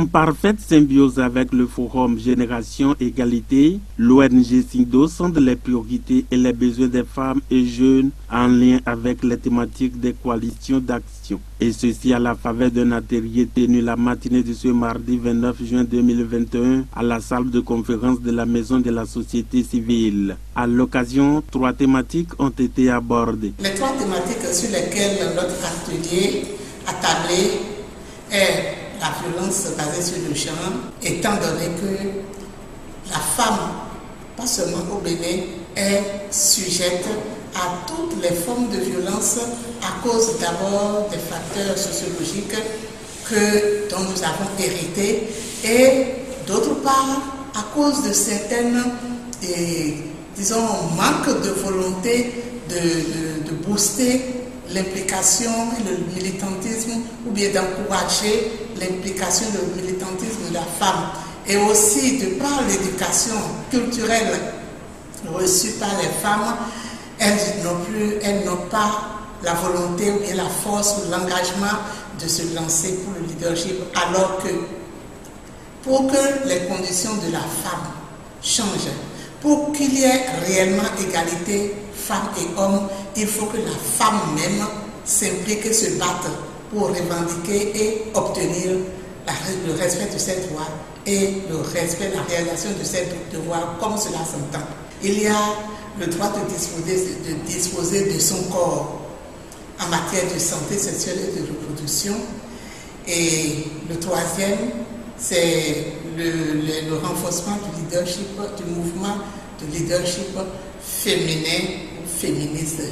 En parfaite symbiose avec le Forum Génération Égalité, l'ONG SINDO sonde les priorités et les besoins des femmes et jeunes en lien avec les thématiques des coalitions d'action. Et ceci à la faveur d'un atelier tenu la matinée de ce mardi 29 juin 2021 à la salle de conférence de la Maison de la Société Civile. À l'occasion, 3 thématiques ont été abordées. Les 3 thématiques sur lesquelles notre atelier a tablé est la violence basée sur le genre, étant donné que la femme, pas seulement au Bénin, est sujette à toutes les formes de violence à cause d'abord des facteurs sociologiques dont nous avons hérité et d'autre part à cause de certaines, disons, manque de volonté de booster l'implication et le militantisme ou bien d'encourager l'implication et le militantisme de la femme et aussi de par l'éducation culturelle reçue par les femmes, elles n'ont pas la volonté ou bien la force ou l'engagement de se lancer pour le leadership, alors que pour que les conditions de la femme changent, pour qu'il y ait réellement égalité femmes et hommes, il faut que la femme même s'implique et se batte pour revendiquer et obtenir le respect de ses droits et le respect, la réalisation de ses devoirs comme cela s'entend. Il y a le droit de disposer de son corps en matière de santé sexuelle et de reproduction. Et le 3e, c'est le renforcement du leadership, du mouvement de leadership féminin ou féministe,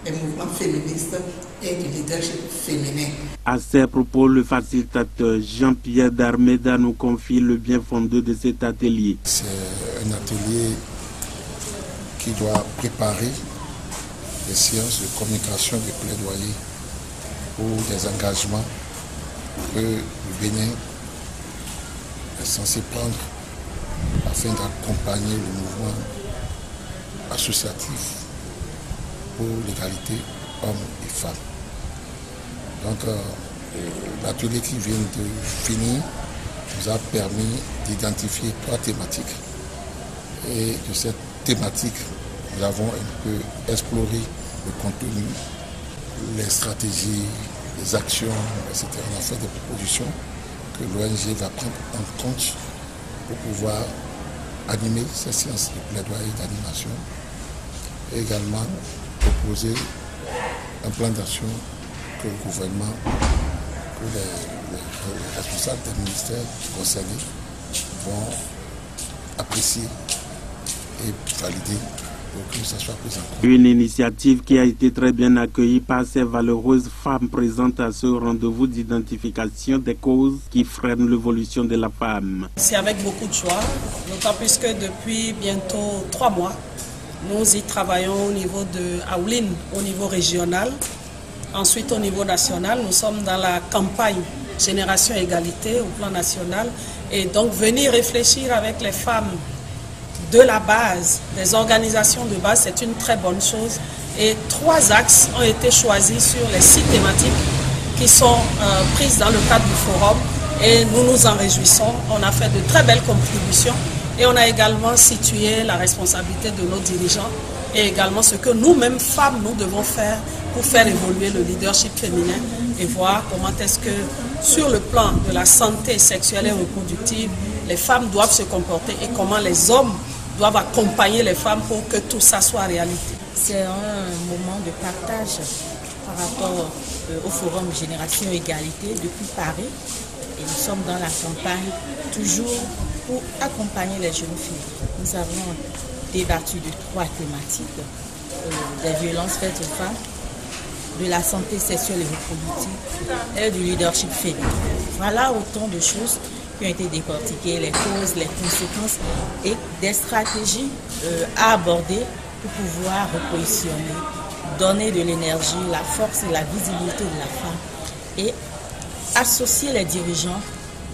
les mouvements féministes et du leadership féminin. À ces propos, le facilitateur Jean-Pierre Darmeda nous confie le bien fondé de cet atelier. C'est un atelier qui doit préparer des séances de communication, de plaidoyer pour des engagements que le Bénin est censé prendre afin d'accompagner le mouvement associatif pour l'égalité hommes et femmes. Donc l'atelier qui vient de finir nous a permis d'identifier 3 thématiques. Et de cette thématique, nous avons un peu exploré le contenu, les stratégies, les actions, etc. On a fait des propositions que l'ONG va prendre en compte pour pouvoir animer ces séances de plaidoyer et d'animation et également proposer un plan d'action que le gouvernement, que les responsables des ministères concernés vont apprécier et valider pour que ça soit pris en compte. Une initiative qui a été très bien accueillie par ces valeureuses femmes présentes à ce rendez-vous d'identification des causes qui freinent l'évolution de la femme. C'est avec beaucoup de joie, d'autant plus que depuis bientôt 3 mois, nous y travaillons au niveau de Aoulin, au niveau régional. Ensuite, au niveau national, nous sommes dans la campagne Génération Égalité au plan national. Et donc, venir réfléchir avec les femmes de la base, des organisations de base, c'est une très bonne chose. Et 3 axes ont été choisis sur les 6 thématiques qui sont prises dans le cadre du forum. Et nous nous en réjouissons. On a fait de très belles contributions. Et on a également situé la responsabilité de nos dirigeants et également ce que nous-mêmes, femmes, nous devons faire pour faire évoluer le leadership féminin et voir comment est-ce que, sur le plan de la santé sexuelle et reproductive, les femmes doivent se comporter et comment les hommes doivent accompagner les femmes pour que tout ça soit réalité. C'est un moment de partage par rapport au Forum Génération Égalité depuis Paris. Et nous sommes dans la campagne toujours pour accompagner les jeunes filles. Nous avons débattu de 3 thématiques, des violences faites aux femmes, de la santé sexuelle et reproductive et du leadership féminin. Voilà autant de choses qui ont été décortiquées, les causes, les conséquences et des stratégies à aborder pour pouvoir repositionner, donner de l'énergie, la force et la visibilité de la femme et associer les dirigeants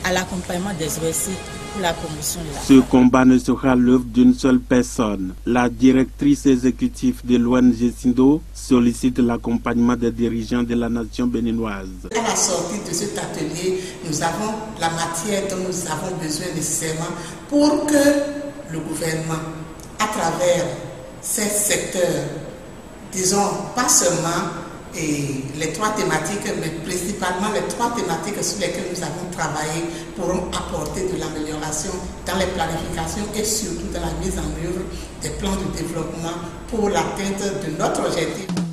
à l'accompagnement des OSC pour la promotion de la Ce combat ne sera l'œuvre d'une seule personne. La directrice exécutive de l'ONG SINDO sollicite l'accompagnement des dirigeants de la nation béninoise. À la sortie de cet atelier, nous avons la matière dont nous avons besoin nécessairement pour que le gouvernement, à travers ces secteurs, disons pas seulement les 3 thématiques, mais principalement les 3 thématiques sur lesquelles nous avons travaillé, pourront apporter de l'amélioration dans les planifications et surtout dans la mise en œuvre des plans de développement pour l'atteinte de notre objectif.